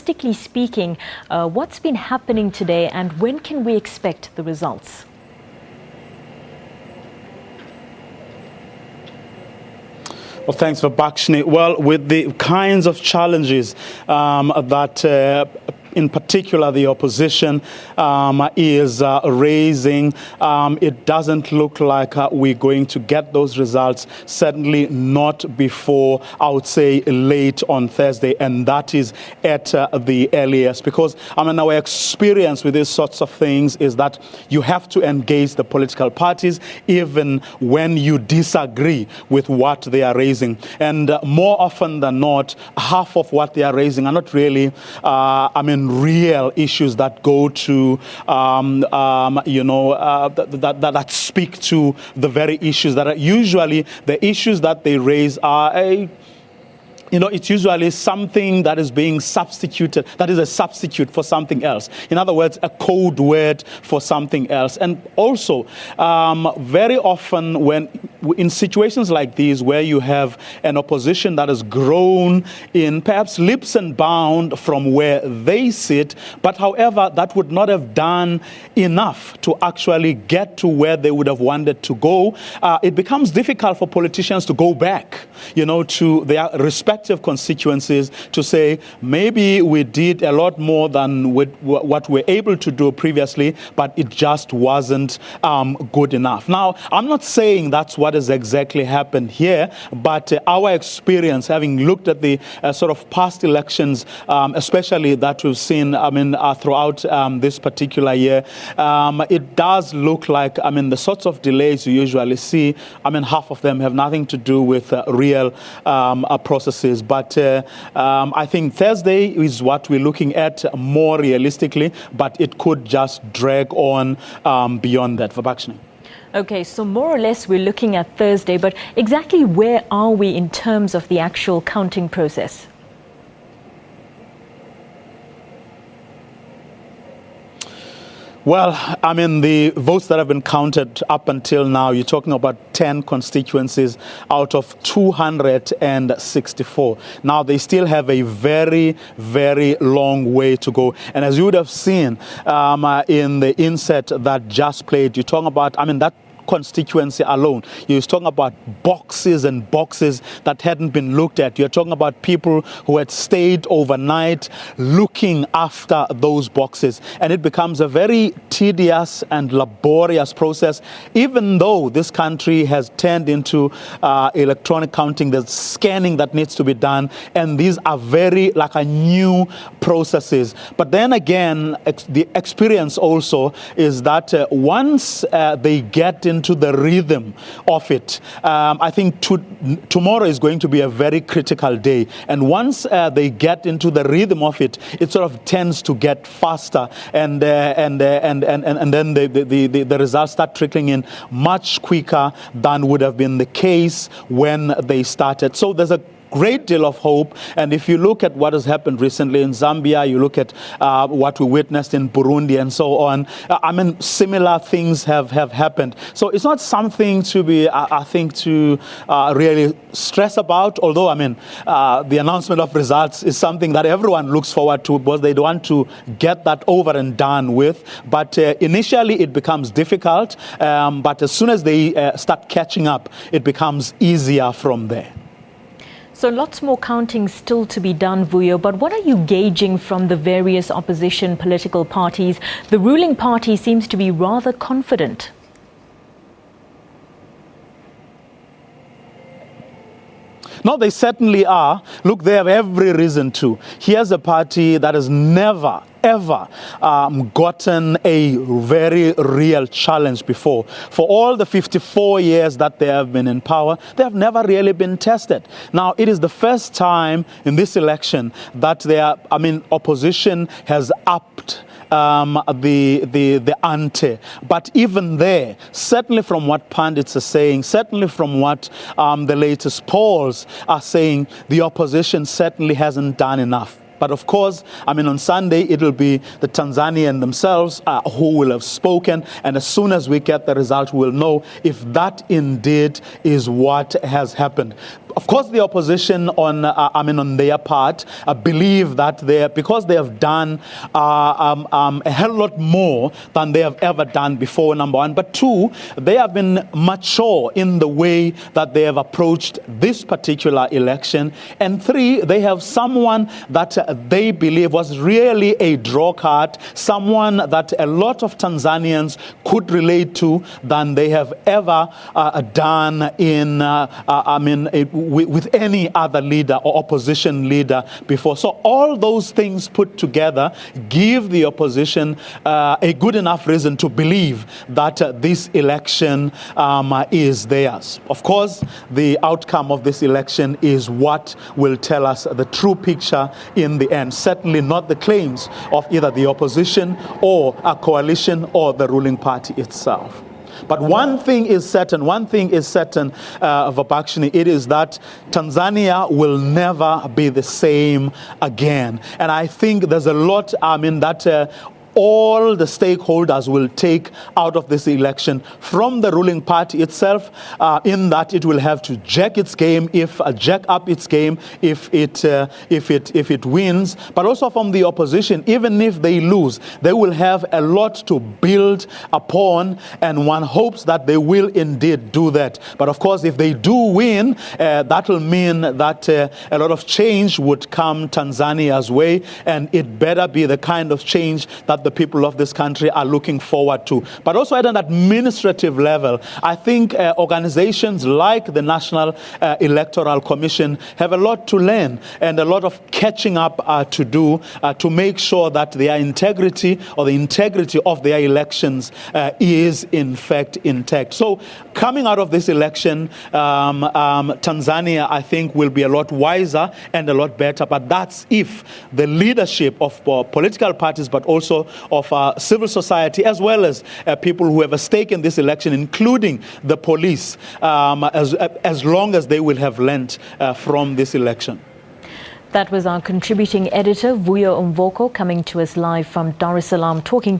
realistically speaking, what's been happening today and when can we expect the results? Well, thanks for Bakshni. Well, with the kinds of challenges that in particular the opposition is raising, it doesn't look like we're going to get those results, certainly not before, I would say, late on Thursday, and that is at the earliest, because our experience with these sorts of things is that you have to engage the political parties even when you disagree with what they are raising, and more often than not, half of what they are raising are not really real issues that go to, that speak to the very issues that are usually the issues that they raise are it's usually something that is being substituted, that is a substitute for something else. In other words, a code word for something else. And also, very often when in situations like these where you have an opposition that has grown in perhaps leaps and bounds from where they sit, but however, that would not have done enough to actually get to where they would have wanted to go, it becomes difficult for politicians to go back, to their respective constituencies to say, maybe we did a lot more than what we're able to do previously, but it just wasn't good enough. Now, I'm not saying that's what has exactly happened here, but our experience, having looked at the sort of past elections, especially that we've seen, throughout this particular year, it does look like, the sorts of delays you usually see, half of them have nothing to do with real processes. But I think Thursday is what we're looking at more realistically, but it could just drag on beyond that. For Bakshni. Okay, so more or less we're looking at Thursday, but exactly where are we in terms of the actual counting process? Well, the votes that have been counted up until now, you're talking about 10 constituencies out of 264. Now, they still have a very, very long way to go. And as you would have seen in the inset that just played, you're talking about, that constituency alone. You're talking about boxes and boxes that hadn't been looked at. You're talking about people who had stayed overnight looking after those boxes. And it becomes a very tedious and laborious process, even though this country has turned into electronic counting. There's scanning that needs to be done. And these are very new processes. But then again, the experience also is that once they get into the rhythm of it, I think tomorrow is going to be a very critical day. And once they get into the rhythm of it, it sort of tends to get faster, and then the results start trickling in much quicker than would have been the case when they started. So there's a great deal of hope. And if you look at what has happened recently in Zambia, you look at what we witnessed in Burundi and so on, similar things have happened. So it's not something to be, I think, to really stress about, although, the announcement of results is something that everyone looks forward to because they want to get that over and done with. But initially it becomes difficult, but as soon as they start catching up, it becomes easier from there. So lots more counting still to be done, Vuyo, but what are you gauging from the various opposition political parties? The ruling party seems to be rather confident. No, they certainly are. Look, they have every reason to. Here's a party that has never, ever gotten a very real challenge before. For all the 54 years that they have been in power, they have never really been tested. Now, it is the first time in this election that opposition has upped the ante. But even there, certainly from what pundits are saying, certainly from what the latest polls are saying, the opposition certainly hasn't done enough. But of course, I mean, on Sunday, it will be the Tanzanian themselves who will have spoken. And as soon as we get the result, we'll know if that indeed is what has happened. Of course, the opposition on their part, believe that because they have done a hell lot more than they have ever done before, number one. But two, they have been mature in the way that they have approached this particular election. And three, they have someone that they believe was really a draw card, someone that a lot of Tanzanians could relate to than they have ever done in, with any other leader or opposition leader before. So all those things put together give the opposition a good enough reason to believe that this election is theirs. Of course, the outcome of this election is what will tell us the true picture in the end. Certainly not the claims of either the opposition or a coalition or the ruling party itself. But one thing is certain, Vapakshini, it is that Tanzania will never be the same again. And I think there's a lot, that all the stakeholders will take out of this election from the ruling party itself, in that it will have to jack up its game if it wins, but also from the opposition. Even if they lose, they will have a lot to build upon, and one hopes that they will indeed do that. But of course, if they do win, that will mean that a lot of change would come Tanzania's way, and it better be the kind of change that the people of this country are looking forward to. But also at an administrative level, I think organizations like the National Electoral Commission have a lot to learn and a lot of catching up to do to make sure that their integrity or the integrity of their elections is in fact intact. So coming out of this election, Tanzania, I think, will be a lot wiser and a lot better. But that's if the leadership of political parties, but also of civil society, as well as people who have a stake in this election, including the police, as long as they will have learnt from this election. That was our contributing editor, Vuyo Mvoko, coming to us live from Dar es Salaam, talking